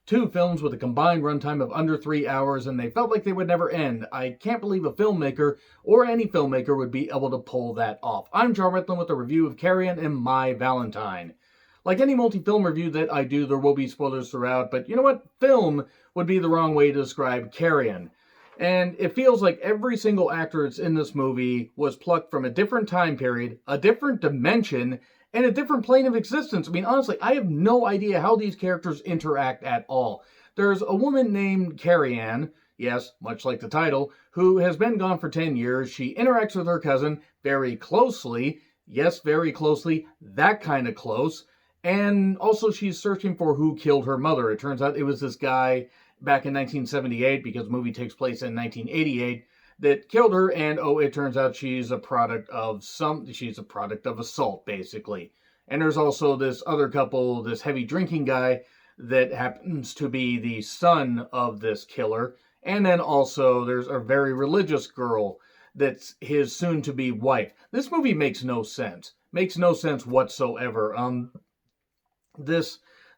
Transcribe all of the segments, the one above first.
Two films with a combined runtime of under 3 hours, and they felt like they would never end. I can't believe a filmmaker, or any filmmaker, would be able to pull that off. I'm John Ritlin with a review of Carrion and My Valentine. Like any multi-film review that I do, there will be spoilers throughout, but you know what? Film would be the wrong way to describe Carrion. And it feels like every single actor that's in this movie was plucked from a different time period, a different dimension, and a different plane of existence. I mean, honestly, I have no idea how these characters interact at all. There's a woman named Carrion, yes, much like the title, who has been gone for 10 years. She interacts with her cousin very closely. Yes, very closely. That kind of close. And also she's searching for who killed her mother. It turns out it was this guy back in 1978, because the movie takes place in 1988, that killed her, and it turns out she's a product of assault, basically. And there's also this other couple, this heavy drinking guy that happens to be the son of this killer. And then also there's a very religious girl that's his soon-to-be wife. This movie makes no sense. Makes no sense whatsoever.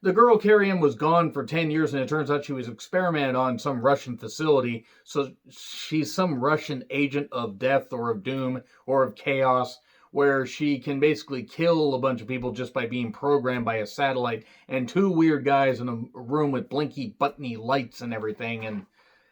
The girl Carrion was gone for 10 years, and it turns out she was experimented on some Russian facility. So she's some Russian agent of death or of doom or of chaos, where she can basically kill a bunch of people just by being programmed by a satellite and two weird guys in a room with blinky, buttony lights and everything. And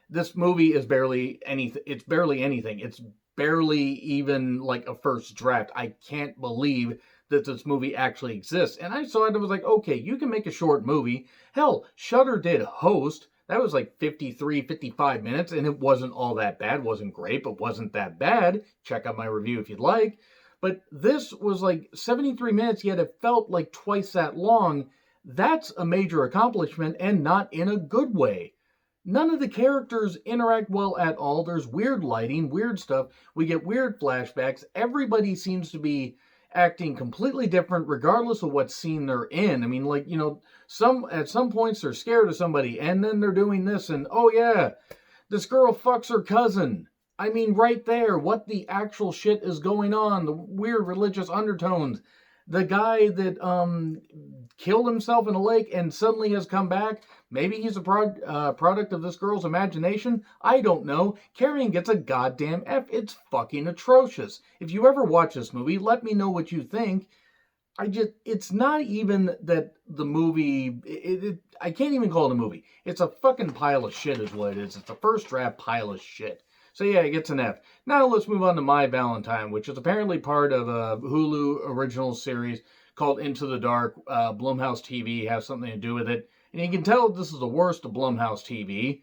this movie is barely anything. It's barely anything. It's barely even like a first draft. I can't believe that this movie actually exists. And I saw it and was like, okay, you can make a short movie. Hell, Shudder did Host. That was like 55 minutes, and it wasn't all that bad. Wasn't great, but wasn't that bad. Check out my review if you'd like. But this was like 73 minutes, yet it felt like twice that long. That's a major accomplishment, and not in a good way. None of the characters interact well at all. There's weird lighting, weird stuff. We get weird flashbacks. Everybody seems to be acting completely different regardless of what scene they're in. I mean, like, at some points they're scared of somebody, and then they're doing this, and oh yeah, this girl fucks her cousin. I mean, right there, what the actual shit is going on? The weird religious undertones. The guy that killed himself in a lake and suddenly has come back. Maybe he's a product of this girl's imagination. I don't know. Carrion gets a goddamn F. It's fucking atrocious. If you ever watch this movie, let me know what you think. It's not even that the movie, I can't even call it a movie. It's a fucking pile of shit is what it is. It's a first draft pile of shit. So yeah, it gets an F. Now let's move on to My Valentine, which is apparently part of a Hulu original series called Into the Dark. Blumhouse TV has something to do with it. And you can tell this is the worst of Blumhouse TV,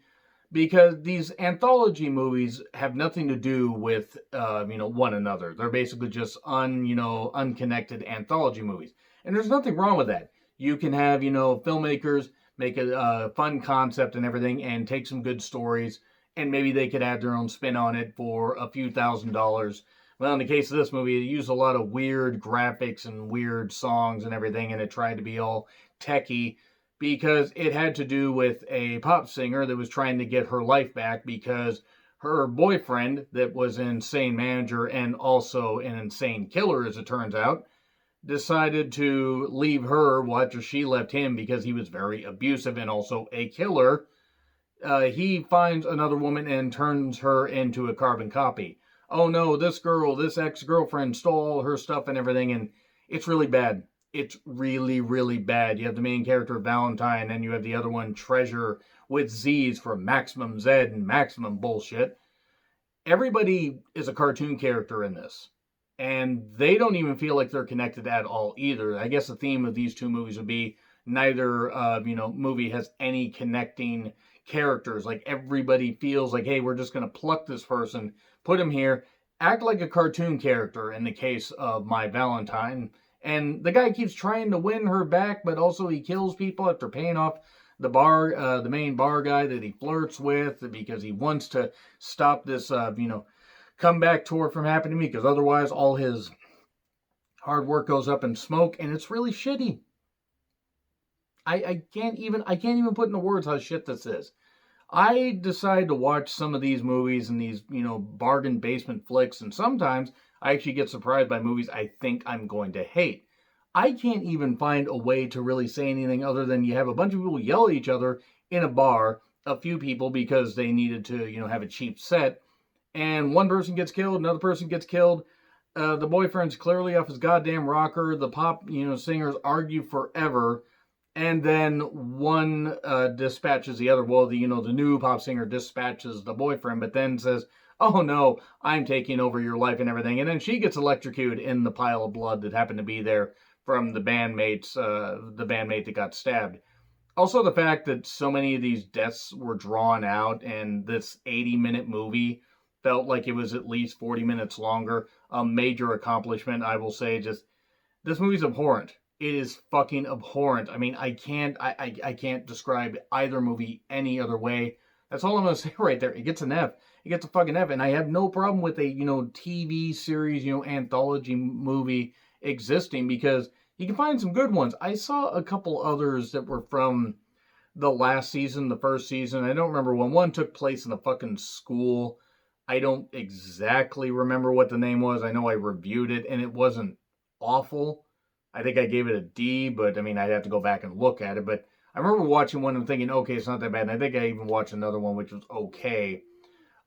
because these anthology movies have nothing to do with, one another. They're basically just unconnected anthology movies. And there's nothing wrong with that. You can have, filmmakers make a fun concept and everything and take some good stories, and maybe they could add their own spin on it for a few $1,000s. Well, in the case of this movie, it used a lot of weird graphics and weird songs and everything, and it tried to be all techie because it had to do with a pop singer that was trying to get her life back because her boyfriend, that was an insane manager and also an insane killer, as it turns out, decided to leave her after she left him because he was very abusive and also a killer. He finds another woman and turns her into a carbon copy. Oh no, this ex-girlfriend stole all her stuff and everything, and it's really bad. It's really, really bad. You have the main character, Valentine, and you have the other one, Treasure, with Z's for Maximum Z and Maximum bullshit. Everybody is a cartoon character in this, and they don't even feel like they're connected at all either. I guess the theme of these two movies would be neither, movie has any connecting characters. Like, everybody feels like, hey, we're just going to pluck this person, put him here, act like a cartoon character in the case of My Valentine. And the guy keeps trying to win her back, but also he kills people after paying off the main bar guy that he flirts with because he wants to stop this, comeback tour from happening because otherwise all his hard work goes up in smoke, and it's really shitty. I can't even put into words how shit this is. I decide to watch some of these movies and these, bargain basement flicks, and sometimes I actually get surprised by movies I think I'm going to hate. I can't even find a way to really say anything other than you have a bunch of people yell at each other in a bar, a few people because they needed to, have a cheap set, and one person gets killed, another person gets killed. The boyfriend's clearly off his goddamn rocker. The pop, singers argue forever, and then one dispatches the other. Well, the new pop singer dispatches the boyfriend, but then says, "Oh no, I'm taking over your life and everything." And then she gets electrocuted in the pile of blood that happened to be there from the bandmate that got stabbed. Also, the fact that so many of these deaths were drawn out, and this 80-minute movie felt like it was at least 40 minutes longer. A major accomplishment, I will say. Just this movie's abhorrent. It is fucking abhorrent. I mean, I can't describe either movie any other way. That's all I'm gonna say right there. It gets an F. It gets a fucking F, and I have no problem with a TV series, anthology movie existing, because you can find some good ones. I saw a couple others that were from the last season, the first season. I don't remember when. One took place in a fucking school. I don't exactly remember what the name was. I know I reviewed it, and it wasn't awful. I think I gave it a D, but I mean, I'd have to go back and look at it. But I remember watching one and thinking, okay, it's not that bad. And I think I even watched another one, which was okay.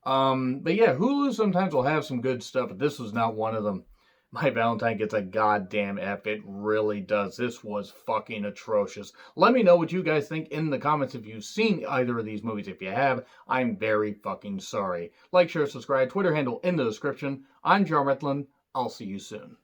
But yeah, Hulu sometimes will have some good stuff, but this was not one of them. My Valentine gets a goddamn F. It really does. This was fucking atrocious. Let me know what you guys think in the comments if you've seen either of these movies. If you have, I'm very fucking sorry. Like, share, subscribe, Twitter handle in the description. I'm John Retlin. I'll see you soon.